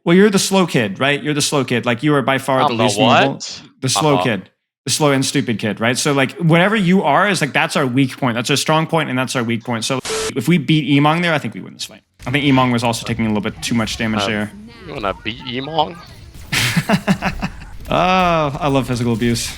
Well, you're the slow kid, right? You're the slow kid. Like, you are by far the least vulnerable. The slow kid. The slow and stupid kid, right? So, like, whatever you are is, like, that's our weak point. That's our strong point, and that's our weak point. So if we beat Emong there, I think we win this fight. I think Emong was also taking a little bit too much damage there. You want to beat Emong? Oh, I love physical abuse.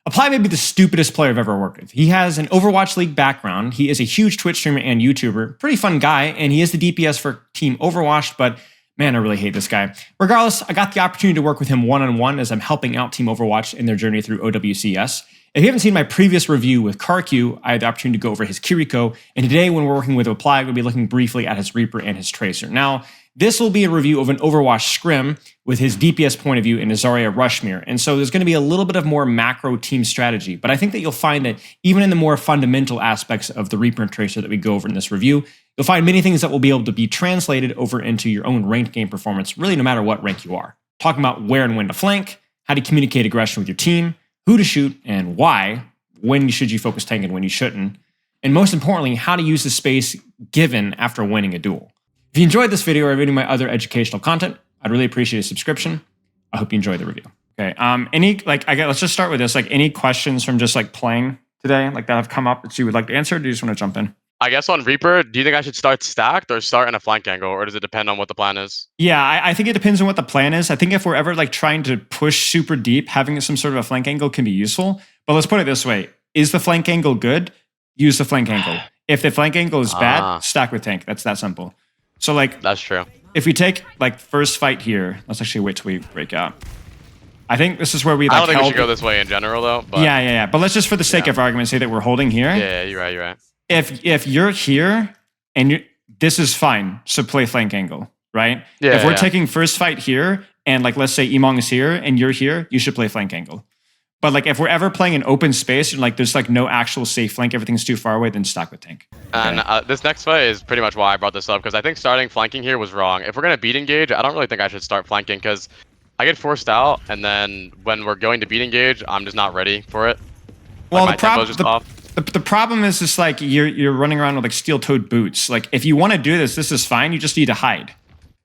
Apply may be the stupidest player I've ever worked with. He has an Overwatch League background. He is a huge Twitch streamer and YouTuber. Pretty fun guy, and he is the DPS for Team Overwashed, but man, I really hate this guy. Regardless, I got the opportunity to work with him one-on-one as I'm helping out Team Overwatch in their journey through OWCS. If you haven't seen my previous review with CarQ, I had the opportunity to go over his Kiriko, and today when we're working with Apply, we'll be looking briefly at his Reaper and his Tracer. Now, this will be a review of an Overwatch scrim with his DPS point of view and his Zarya Rushmere. And so there's going to be a little bit of more macro team strategy, but I think that you'll find that even in the more fundamental aspects of the Reaper and Tracer that we go over in this review, you'll find many things that will be able to be translated over into your own ranked game performance, really no matter what rank you are. Talking about where and when to flank, how to communicate aggression with your team, who to shoot and why, when should you focus tank and when you shouldn't, and most importantly, how to use the space given after winning a duel. If you enjoyed this video or any of my other educational content, I'd really appreciate a subscription. I hope you enjoyed the review. Okay, let's just start with this. Like, any questions from just like playing today, like that have come up that you would like to answer? Or do you just want to jump in? I guess on Reaper, do you think I should start stacked or start in a flank angle, or does it depend on what the plan is? Yeah, I think it depends on what the plan is. I think if we're ever like trying to push super deep, having some sort of a flank angle can be useful. But let's put it this way. Is the flank angle good? Use the flank angle. If the flank angle is bad, stack with tank. That's that simple. So like, that's true. If we take like first fight here, let's actually wait till we break out. I think this is where we like. I don't think we should go this way in general though. But yeah. But let's just for the sake of argument say that we're holding here. Yeah, you're right. If you're here and this is fine, so play flank angle, right? Yeah. If we're taking first fight here and like let's say Emong is here and you're here, you should play flank angle. But like if we're ever playing in open space and like there's like no actual safe flank, everything's too far away, then stack with tank. Okay. And this next fight is pretty much why I brought this up, because I think starting flanking here was wrong. If we're gonna beat engage, I don't really think I should start flanking because I get forced out, and then when we're going to beat engage, I'm just not ready for it. Well, like the problem is just like you're running around with like steel-toed boots. Like if you want to do this is fine. You just need to hide.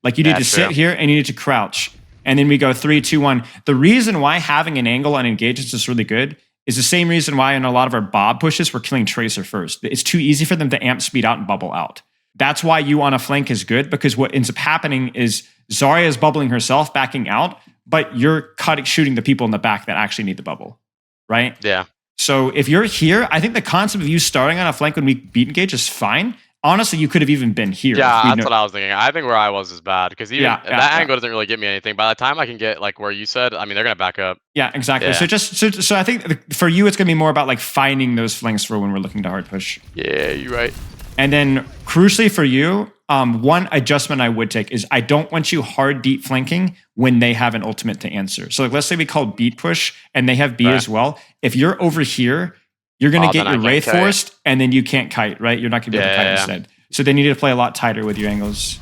Like you need to sit here and you need to crouch. And then we go 3, 2, 1. The reason why having an angle on engagements is really good is the same reason why in a lot of our Bob pushes, we're killing Tracer first. It's too easy for them to amp speed out and bubble out. That's why you on a flank is good, because what ends up happening is Zarya is bubbling herself, backing out, but you're shooting the people in the back that actually need the bubble, right? Yeah. So if you're here, I think the concept of you starting on a flank when we beat engage is fine. Honestly, you could have even been here. Yeah, that's what I was thinking. I think where I was is bad because even that angle doesn't really get me anything. By the time I can get like where you said, I mean, they're gonna back up. Yeah, exactly. Yeah. So I think for you, it's gonna be more about like finding those flanks for when we're looking to hard push. Yeah, you're right. And then crucially for you, one adjustment I would take is I don't want you hard deep flanking when they have an ultimate to answer. So like, let's say we call beat push and they have B as well. If you're over here, you're going to get your Wraith forced, and then you can't kite, right? You're not going to be able to kite instead. So then you need to play a lot tighter with your angles.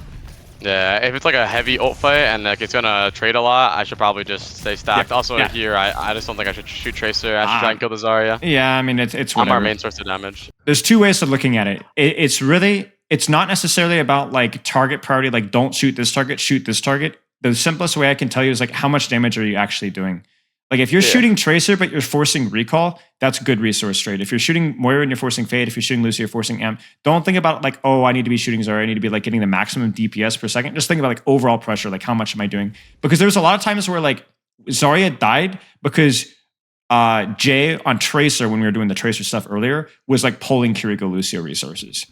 Yeah, if it's like a heavy ult fight and like it's going to trade a lot, I should probably just stay stacked. Here, I just don't think I should shoot Tracer. I should try and kill the Zarya. Yeah, I mean, it's I'm our main source of damage. There's two ways of looking at it. It's not necessarily about like target priority, like don't shoot this target, shoot this target. The simplest way I can tell you is like how much damage are you actually doing? Like if you're shooting Tracer, but you're forcing recall, that's good resource trade. If you're shooting Moira and you're forcing Fade, if you're shooting Lucy, you're forcing Amp, don't think about like, oh, I need to be shooting Zarya. I need to be like getting the maximum DPS per second. Just think about like overall pressure, like how much am I doing? Because there's a lot of times where like Zarya died because Jay on Tracer, when we were doing the Tracer stuff earlier, was like pulling Kiriko Lucio resources.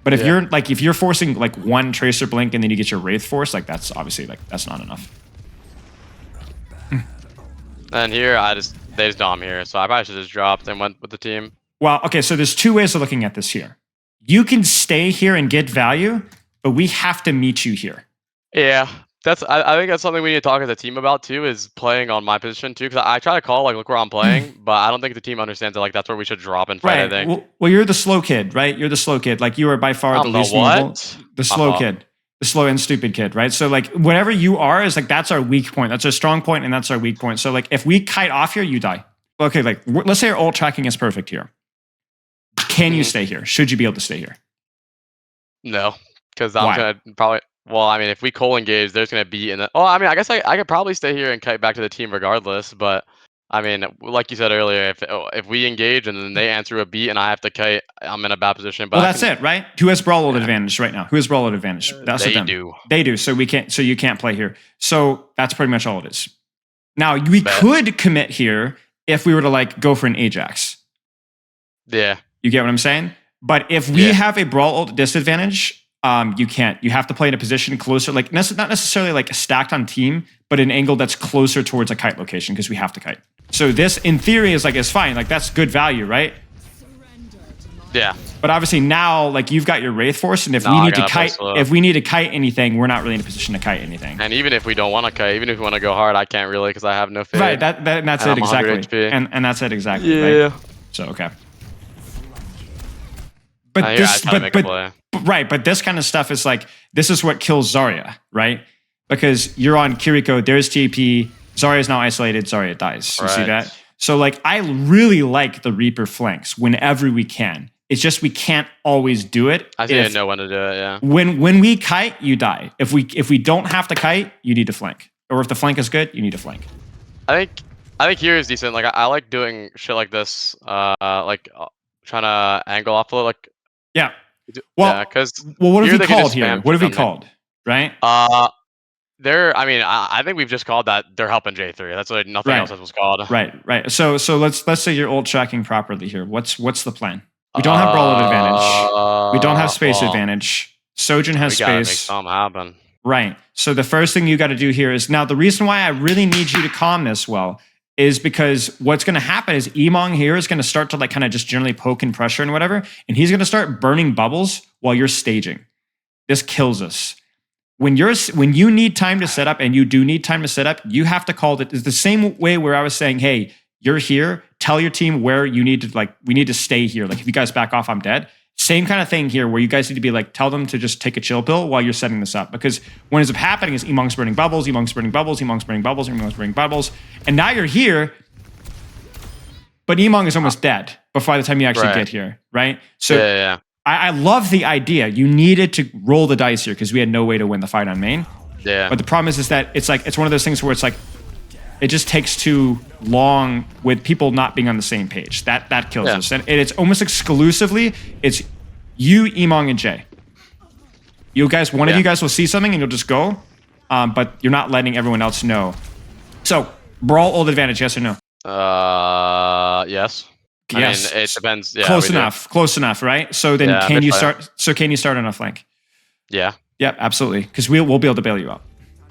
But if you're forcing like one Tracer blink and then you get your Wraith force, like that's obviously like that's not enough. And here, they just dom here, so I probably should just dropped and went with the team. Well, okay, so there's two ways of looking at this here. You can stay here and get value, but we have to meet you here. Yeah, I think that's something we need to talk as a team about too, is playing on my position too, because I try to call like look where I'm playing, but I don't think the team understands that like that's where we should drop and fight. Right. I think. Well, you're the slow kid, right? You're the slow kid. Like you are by far the least vulnerable. The slow kid. The slow and stupid kid, right? So like whatever you are is like that's our weak point. That's our strong point and that's our weak point. So like if we kite off here, you die. Okay, like let's say our ult tracking is perfect here. Can you stay here? Should you be able to stay here? No, because I'm gonna probably Well, I mean, if we coal engage, there's gonna be in the. Oh, I mean, I guess I could probably stay here and kite back to the team regardless. But I mean, like you said earlier, if we engage and then they answer a beat and I have to kite, I'm in a bad position. But Well, that's it, right? Who has brawl ult advantage right now? Who has brawl ult advantage? That's they them. do. They do. So we can't. So you can't play here. So that's pretty much all it is. Now we could commit here if we were to like go for an Ajax. Yeah. You get what I'm saying? But if we have a brawl ult disadvantage, you can't. You have to play in a position closer, like not necessarily like stacked on team, but an angle that's closer towards a kite location because we have to kite. So this, in theory, is fine. Like that's good value, right? Yeah. But obviously now, like you've got your Wraith Force, and if we need to kite anything, we're not really in a position to kite anything. And even if we don't want to kite, even if we want to go hard, I can't really because I have no fade. Right. That's it exactly. And that's it exactly. Yeah. Right? So okay. But this kind of stuff is like, this is what kills Zarya, right? Because you're on Kiriko, there's TP, Zarya's now isolated, Zarya dies. You see that? So like, I really like the Reaper flanks whenever we can. It's just we can't always do it. I didn't know when to do it, yeah. When we kite, you die. If we don't have to kite, you need to flank. Or if the flank is good, you need to flank. I think here is decent. Like I like doing shit like this. Trying to angle off a little, like. Yeah. Well, because what have we called here? What have we called? Right? I think we've just called that they're helping J3. That's like nothing else was called. Right. So let's say you're ult tracking properly here. What's the plan? We don't have brawl advantage. We don't have space advantage. Sojourn has space. Make something happen. Right. So the first thing you got to do here is, now the reason why I really need you to calm this well is because what's going to happen is Emong here is going to start to like kind of just generally poke and pressure and whatever, and he's going to start burning bubbles while you're staging. This kills us. When you need time to set up, and you do need time to set up, you have to call it. It's the same way where I was saying, hey, you're here, tell your team where you need to, like, we need to stay here. Like if you guys back off, I'm dead. Same kind of thing here where you guys need to be like, tell them to just take a chill pill while you're setting this up. Because what ends up happening is Emong's burning bubbles, Emong's burning bubbles, Emong's burning bubbles, Emong's burning bubbles. And now you're here, but Emong is almost dead before the time you actually get here, right? So yeah. I love the idea. You needed to roll the dice here because we had no way to win the fight on main. Yeah. But the problem is that it's one of those things where it's like, it just takes too long with people not being on the same page. That kills us. And it's almost exclusively, it's you, Emong, and Jay. You guys, one of you guys will see something and you'll just go, but you're not letting everyone else know. So, brawl ult advantage, yes or no? Yes. Yes. I mean, it depends. Yeah, Close enough, right? So then can you start on a flank? Yeah. Yeah, absolutely. Because we'll be able to bail you out.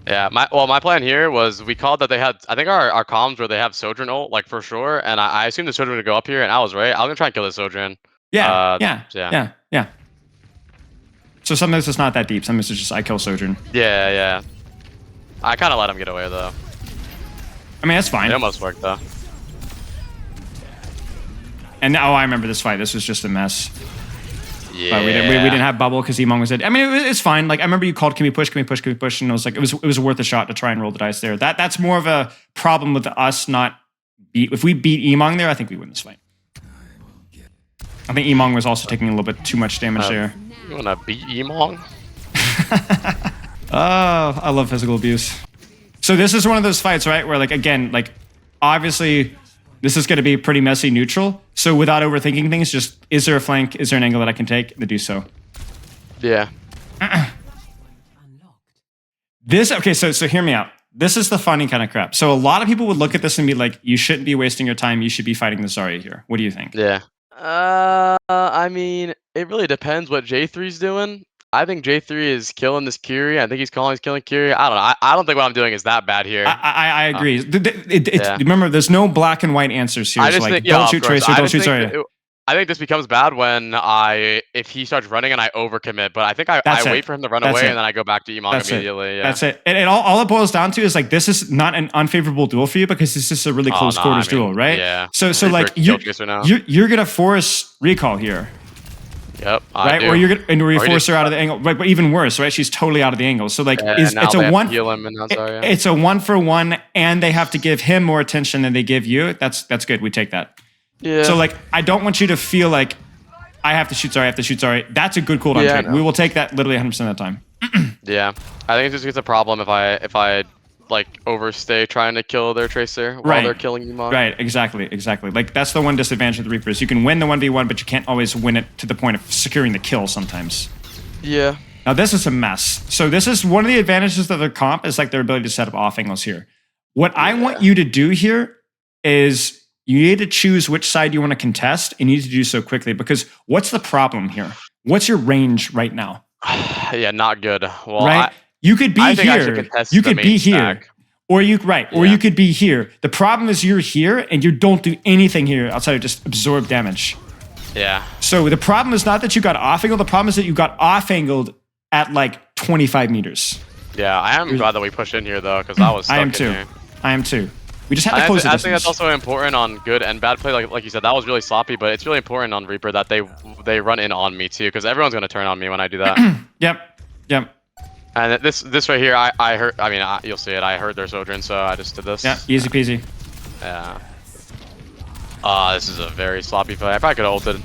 Yeah, my plan here was we called that they had, I think our comms where they have Sojourn ult, like for sure, and I assumed the Sojourn would go up here, and I was right. I was gonna try and kill the Sojourn. Yeah. So sometimes it's not that deep. Sometimes it's just I kill Sojourn. Yeah. I kind of let him get away though. I mean, that's fine. It almost worked though. And now I remember this fight. This was just a mess. Yeah. But we didn't have bubble because Emong was dead. I mean, it's fine. Like I remember you called, can we push? And I was like, it was worth a shot to try and roll the dice there. That's more of a problem with us not beat. If we beat Emong there, I think we win this fight. I think Emong was also taking a little bit too much damage there. You wanna beat Emong? Oh, I love physical abuse. So this is one of those fights, right? Where like, again, like obviously this is going to be pretty messy neutral. So without overthinking things, just is there a flank? Is there an angle that I can take to do so? Yeah. So hear me out. This is the funny kind of crap. So a lot of people would look at this and be like, you shouldn't be wasting your time. You should be fighting the Zarya here. What do you think? Yeah. I mean, it really depends what J3's doing. I think J3 is killing this Kiri. I think he's killing Kiri. I don't know. I don't think what I'm doing is that bad here. I agree. Remember, there's no black and white answers here. It's like, don't shoot Tracer, don't shoot Zarya. I think this becomes bad when if he starts running and I overcommit. But I think I wait for him to run away and then I go back to Emong immediately. That's it. And all it boils down to is like, this is not an unfavorable duel for you because this is a really close quarters duel, right? Yeah. So like you're gonna force recall here. Yep. Right, or you force her out of the angle. Right, but even worse, right? She's totally out of the angle. So like, it's a one. It's a 1-for-1, and they have to give him more attention than they give you. That's good. We take that. Yeah. So like, I don't want you to feel like I have to shoot Zarya, I have to shoot Zarya. That's a good cooldown trade. We will take that literally 100% of the time. Yeah, I think it's just a problem if I like overstay trying to kill their Tracer while they're killing Emon. Right, exactly. Like that's the one disadvantage of the Reapers. You can win the 1v1, but you can't always win it to the point of securing the kill sometimes. Yeah. Now this is a mess. So this is one of the advantages of their comp is like their ability to set up off angles here. What I want you to do here is you need to choose which side you want to contest, and you need to do so quickly because what's the problem here? What's your range right now? Yeah, not good. Well, right? You could be here. You could be here. Or you could be here. The problem is you're here and you don't do anything here outside of just absorb damage. Yeah. So the problem is not that you got off angled, the problem is that you got off angled at like 25 meters. Yeah, I am glad that we pushed in here though, because I was stuck in here. I am too. We just had to close the distance. I think that's also important on good and bad play. Like you said, that was really sloppy, but it's really important on Reaper that they run in on me too, because everyone's gonna turn on me when I do that. Yep. And this right here, I heard. I mean, you'll see it. I heard their Sojourn, so I just did this. Yeah, easy peasy. Yeah. This is a very sloppy fight. I probably could have ulted.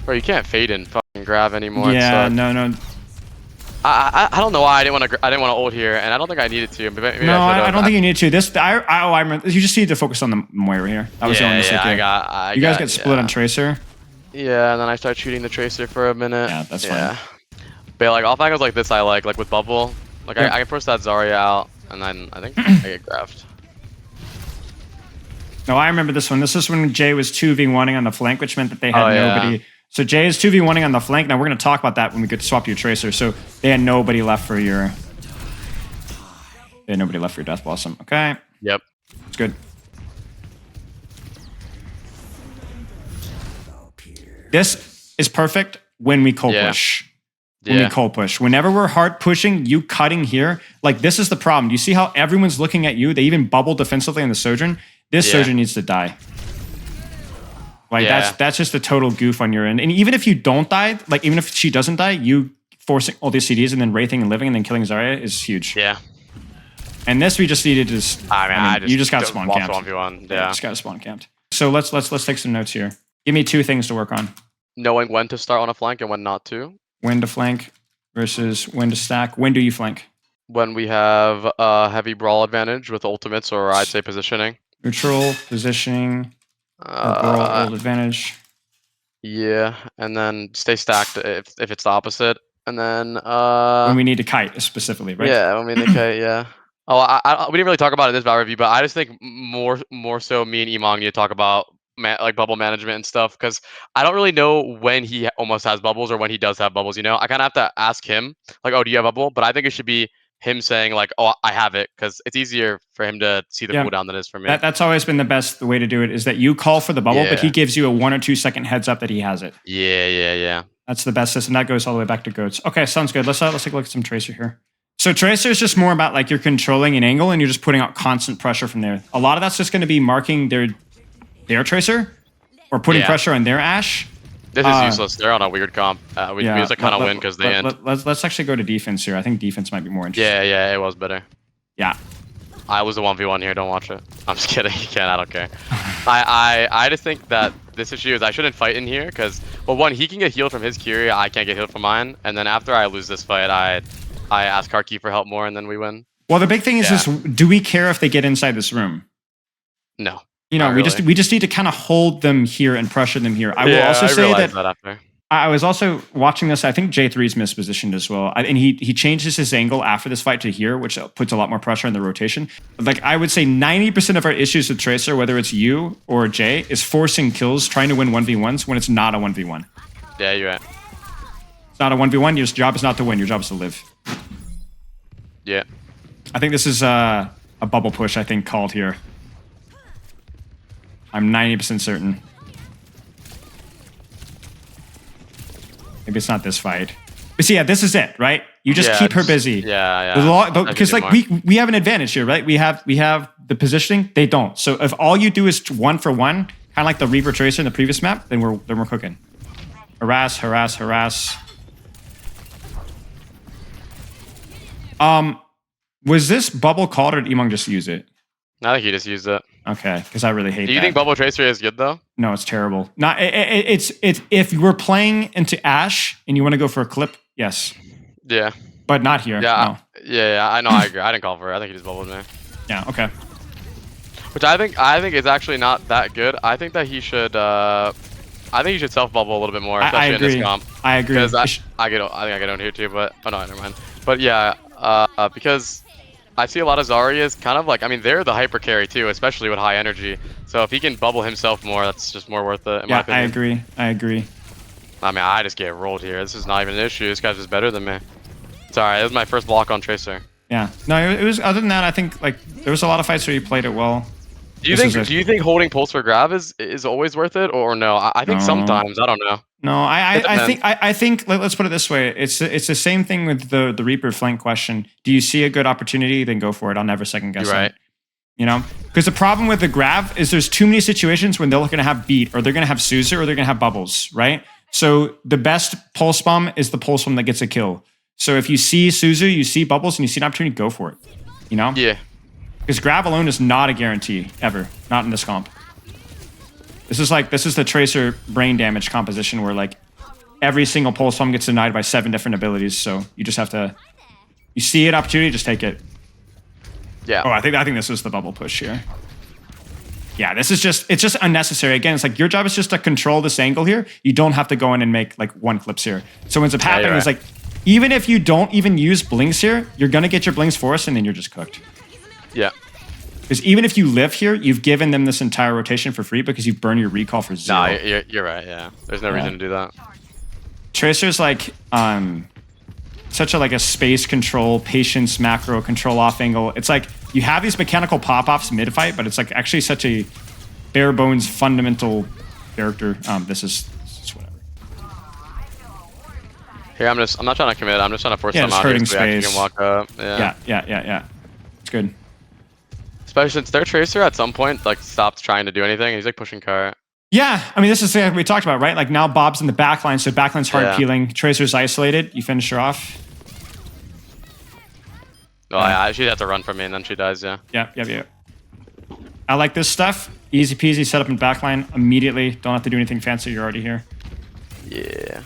Bro, you can't fade and fucking grab anymore. Yeah, no. I don't know why I didn't want to ult here, and I don't think I needed to. Maybe no, I don't think you need to. I remember. You just need to focus on the Moira here. I was the only mistake here. You guys get split on Tracer. Yeah, and then I start shooting the Tracer for a minute. Yeah, that's fine. But like off angles like this, I like with bubble. Like I can push that Zarya out, and then I think I get grabbed. No, I remember this one. This is when Jay was 2v1ing on the flank, which meant that they had nobody. Yeah. So Jay is 2v1ing on the flank. Now we're going to talk about that when we get to swap your Tracer. So they had nobody left for your... They had nobody left for your Death Blossom. Okay. Yep. It's good. This is perfect when we cold push. When we cold push. Whenever we're hard pushing, you cutting here, like this is the problem. Do you see how everyone's looking at you? They even bubble defensively in the Sojourn. This Sojourn needs to die. Like that's just a total goof on your end. And even if you don't die, like even if she doesn't die, you forcing all these CDs and then wraithing and living and then killing Zarya is huge. Yeah. And this we just needed to just you just got spawn camped. 1v1. Yeah, just got spawn camped. So let's take some notes here. Give me 2 things to work on. Knowing when to start on a flank and when not to. When to flank versus when to stack. When do you flank? When we have a heavy brawl advantage with ultimates, or I'd say positioning. Neutral, positioning, brawl ult advantage. Yeah, and then stay stacked if it's the opposite. And then when we need to kite specifically, right? Yeah, when we need to kite, yeah. Oh, we didn't really talk about it in this battle review, but I just think more so me and Emong need to talk about like bubble management and stuff, because I don't really know when he almost has bubbles or when he does have bubbles. You know, I kind of have to ask him like, "Oh, do you have a bubble?" But I think it should be him saying like, "Oh, I have it," because it's easier for him to see the cooldown than it is for me. That's always been the best way to do it, is that you call for the bubble, but he gives you a 1 or 2 second heads up that he has it. Yeah. That's the best system. That goes all the way back to goats. Okay, sounds good. Let's take a look at some Tracer here. So Tracer is just more about like you're controlling an angle and you're just putting out constant pressure from there. A lot of that's just going to be marking their Tracer or putting pressure on their Ashe. This is useless. They're on a weird comp. We just kind of win because they end. Let's actually go to defense here. I think defense might be more interesting. Yeah, it was better. Yeah. I was the 1v1 here. Don't watch it. I'm just kidding. You can. I don't care. I just think that this issue is I shouldn't fight in here because, well, one, he can get healed from his Kyria. I can't get healed from mine. And then after I lose this fight, I ask Karki for help more, and then we win. Well, the big thing is just, do we care if they get inside this room? No. You know, we just need to kind of hold them here and pressure them here. I will also say that after. I was also watching this. I think J3's mispositioned as well, and he changes his angle after this fight to here, which puts a lot more pressure on the rotation. Like I would say, 90% of our issues with Tracer, whether it's you or Jay, is forcing kills, trying to win 1v1s when it's not a 1v1. Yeah, you're right. It's not a 1v1. Your job is not to win. Your job is to live. Yeah. I think this is a bubble push. I think called here. I'm 90% certain. Maybe it's not this fight. But see, yeah, this is it, right? You just keep her busy. Yeah. Because like we have an advantage here, right? We have the positioning. They don't. So if all you do is 1-for-1, kind of like the Reaper Tracer in the previous map, then we're cooking. Harass. Was this bubble called or did Emong just use it? I think he just used it. Okay, because I really hate that. Do you think Bubble Tracer is good though? No, it's terrible. Not it's if you were playing into Ashe and you want to go for a clip, yes. Yeah. But not here. Yeah. No. Yeah. I know. I agree. I didn't call for it. I think he just bubbled me. Yeah. Okay. Which I think is actually not that good. I think that he should. I think he should self bubble a little bit more, especially in this comp. I agree. Because I think I get owned here too, but oh no, never mind. But yeah, because I see a lot of Zarya's kind of like, I mean, they're the hyper carry too, especially with high energy. So if he can bubble himself more, that's just more worth it, in my opinion. I agree. I mean, I just get rolled here. This is not even an issue. This guy's just better than me. Sorry, this is my first block on Tracer. Yeah. No, it was. Other than that, I think like there was a lot of fights where you played it well. Do you think holding pulse for grab is always worth it, or no? I think sometimes. I don't know. No, I think let's put it this way. It's the same thing with the Reaper flank question. Do you see a good opportunity? Then go for it. I'll never second guess it. You know, because the problem with the grab is there's too many situations when they're going to have beat, or they're going to have Suzu, or they're going to have bubbles, right? So the best pulse bomb is the pulse bomb that gets a kill. So if you see Suzu, you see bubbles, and you see an opportunity, go for it. You know? Yeah. Because grab alone is not a guarantee, ever. Not in this comp. This is the Tracer brain damage composition where like every single pulse bomb gets denied by 7 different abilities, so you just have to... You see an opportunity, just take it. Yeah. Oh, I think this is the bubble push here. Yeah, it's just unnecessary. Again, it's like your job is just to control this angle here. You don't have to go in and make like 1 clips here. So what ends up happening is like, even if you don't even use blinks here, you're gonna get your blinks forced and then you're just cooked. Yeah. Because even if you live here, you've given them this entire rotation for free because you've burned your recall for 0. No, you're right, yeah. There's no reason to do that. Tracer's like such a space control, patience, macro, control off angle. It's like you have these mechanical pop-offs mid-fight, but it's like actually such a bare bones fundamental character. This is whatever. Here, I'm not trying to commit. I'm just trying to force them out here so we can walk up. Yeah. It's good. Especially since their Tracer at some point like stopped trying to do anything. He's like pushing cart. Yeah, I mean, this is the thing we talked about, right? Like now Bob's in the backline, so backline's hard peeling. Tracer's isolated. You finish her off. Oh, yeah, she'd have to run from me and then she dies, yeah. Yeah. I like this stuff. Easy peasy, set up in backline immediately. Don't have to do anything fancy. You're already here. Yeah.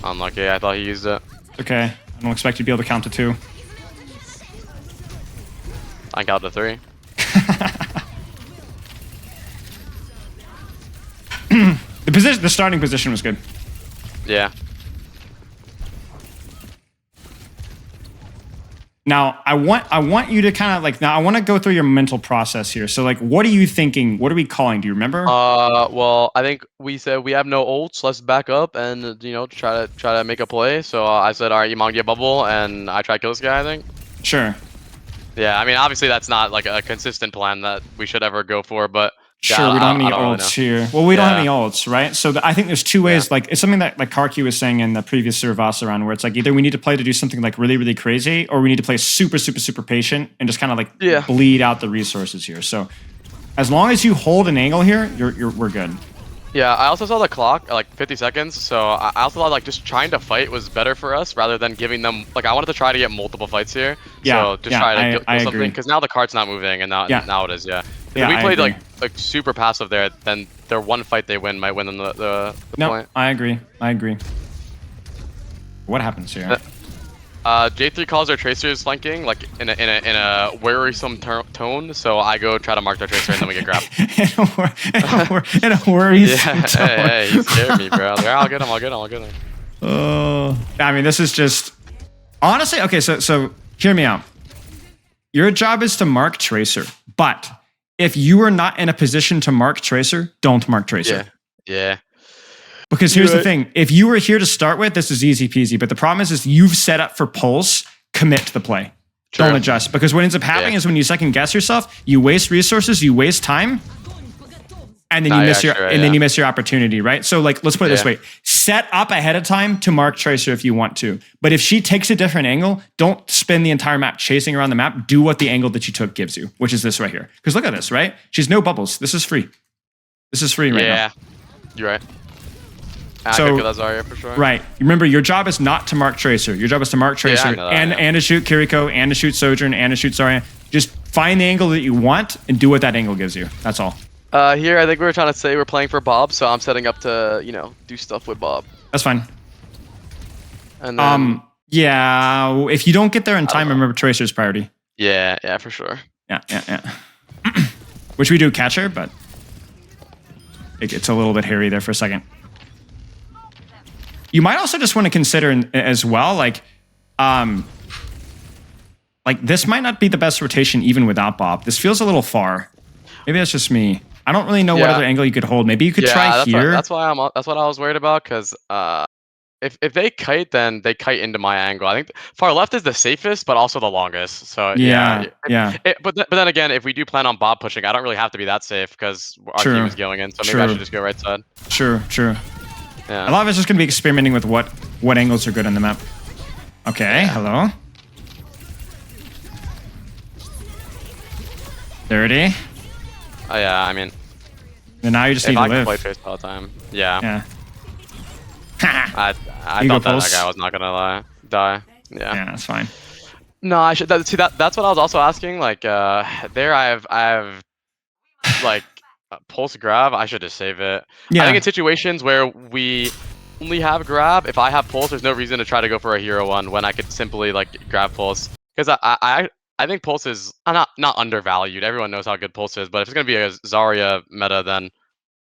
Unlucky. I thought he used it. Okay. I don't expect you to be able to count to 2. I can count to 3. The starting position was good. Yeah. Now I want you to kind of like I want to go through your mental process here. So like, what are you thinking? What are we calling? Do you remember? Well, I think we said we have no ults. Let's back up and try to make a play. So I said, all right, Iman get bubble, and I try to kill this guy. I think. Sure. Yeah, I mean, obviously that's not like a consistent plan that we should ever go for, but. Sure, we don't have any ults here. Well, we don't have any ults, right? So I think there's 2 ways. Like it's something that like Karki was saying in the previous Survasa round, where it's like either we need to play to do something like really, really crazy, or we need to play super, super, super patient and just kind of like bleed out the resources here. So as long as you hold an angle here, we're good. Yeah, I also saw the clock like 50 seconds, so I also thought like just trying to fight was better for us rather than giving them like I wanted to try to get multiple fights here. Yeah, so just try to kill something because now the cart's not moving and now it is. Yeah. If we played like super passive there, then their 1 fight they win might win them the point. I agree. What happens here? J3 calls their Tracers flanking like in a worrisome tone, so I go try to mark their Tracer and then we get grabbed. in a worrisome tone. Hey, he scared me, bro. Like, I'll get him. I mean, this is just honestly okay. So hear me out. Your job is to mark Tracer, but if you are not in a position to mark Tracer, don't mark Tracer. Yeah. Because here's the thing. If you were here to start with, this is easy peasy. But the problem is you've set up for pulse, commit to the play. True. Don't adjust. Because what ends up happening is when you second guess yourself, you waste resources, you waste time, and then you miss your opportunity, right? So like, let's put it this way. Set up ahead of time to mark Tracer if you want to. But if she takes a different angle, don't spend the entire map chasing around the map. Do what the angle that you took gives you, which is this right here. Because look at this, right? She's no bubbles. This is free. This is free right now. Yeah, you're right. I So- could kill that Zarya for sure. Right. Remember, your job is not to mark Tracer. Your job is to mark Tracer know that, and to shoot Kiriko and to shoot Sojourn and to shoot Zarya. Just find the angle that you want and do what that angle gives you. That's all. Here, I think we were trying to say we're playing for Bob, so I'm setting up to, you know, do stuff with Bob. That's fine. And then, Yeah. If you don't get there in time, remember Tracer's priority. yeah, for sure. Yeah. Which we do catch her, but it gets a little bit hairy there for a second. You might also just want to consider as well, like this might not be the best rotation even without Bob. This feels a little far. Maybe that's just me. I don't really know what other angle you could hold. Maybe you could try here. That's what I was worried about, because if they kite, then they kite into my angle. I think far left is the safest, but also the longest. So Yeah. But then again, if we do plan on Bob pushing, I don't really have to be that safe because our True. team is going in. So maybe I should just go right side. True. Yeah. A lot of it's just going to be experimenting with what angles are good on the map. Okay, hello. Dirty. Oh yeah, I mean, And now you just need if to I can live. play Trace all the time, yeah. Yeah. I You go thought that pulse? guy was not gonna die. Yeah. Yeah, that's fine. No, I should see that. That's what I was also asking. Like, there I have like pulse grab. I should just save it. Yeah. I think in situations where we only have grab, if I have pulse, there's no reason to try to go for a hero one when I could simply like grab pulse. Because I think pulse is not undervalued. Everyone knows how good pulse is, but if it's gonna be a Zarya meta, then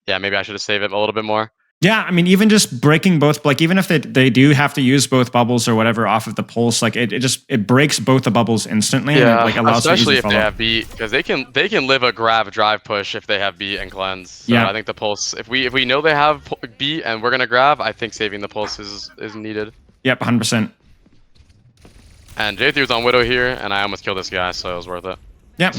yeah, maybe I should just save it a little bit more. Yeah, I mean, even just breaking both, like even if they do have to use both bubbles or whatever off of the pulse, like it breaks both the bubbles instantly. Yeah, and it, like allows especially for if they have beat, because they can live a grab drive push if they have beat and cleanse. So Yeah. I think the pulse, if we know they have beat and we're gonna grab, I think saving the pulse is needed. Yep, 100%. And J3 was on Widow here, and I almost killed this guy, so it was worth it. Yep.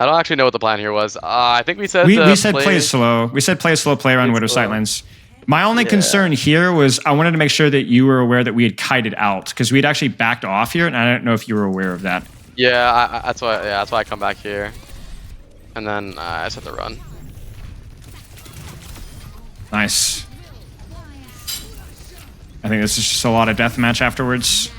I don't actually know what the plan here was. I think we said we said play slow. We said play slow, play around Widow Sightlines. My only concern here was I wanted to make sure that you were aware that we had kited out because we had actually backed off here, and I don't know if you were aware of that. Yeah, that's why I come back here, and then I just have to run. Nice. I think this is just a lot of deathmatch afterwards.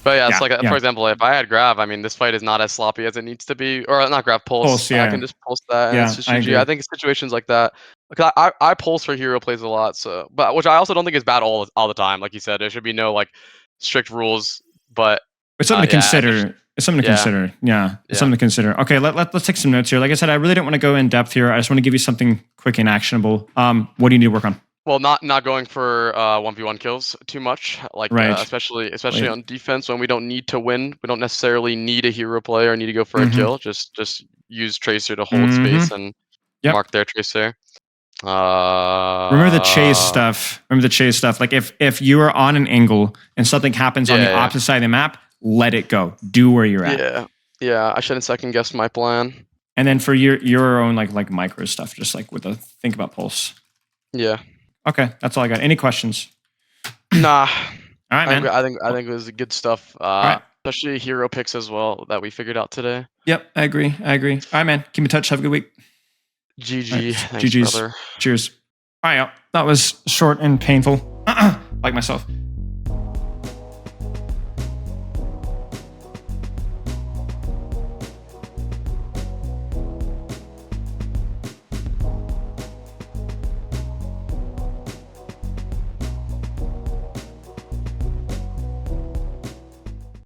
But yeah, it's like, for example, if I had grab, I mean, this fight is not as sloppy as it needs to be. Or not grab, pulse. Pulse, yeah. I can just pulse that, and Yeah, it's just I GG. agree. I think in situations like that, because I pulse for hero plays a lot, so which I also don't think is bad all the time. Like you said, there should be no like strict rules, but It's something to consider. It's something to Yeah. consider. Yeah, it's Yeah. something to consider. Okay, let's take some notes here. Like I said, I really don't want to go in depth here. I just want to give you something quick and actionable. What do you need to work on? well, not going for 1v1 kills too much, like Right. especially Right. on defense when we don't need to win. We don't necessarily need a hero play or need to go for a kill. Just use Tracer to hold space and mark their Tracer. Remember the chase stuff. Like if you are on an angle and something happens on the opposite side of the map, let it go. Do where you're at. Yeah. I shouldn't second guess my plan. And then for your own like micro stuff, just like with the think about pulse. Yeah. Okay, that's all I got. Any questions? Nah. All right, man. I think it was good stuff. right. Especially hero picks as well that we figured out today. Yep, I agree. All right, man. Keep in touch. Have a good week. GG. All right, Thanks, GG's. brother. Cheers. All right, y'all. That was short and painful. Like myself.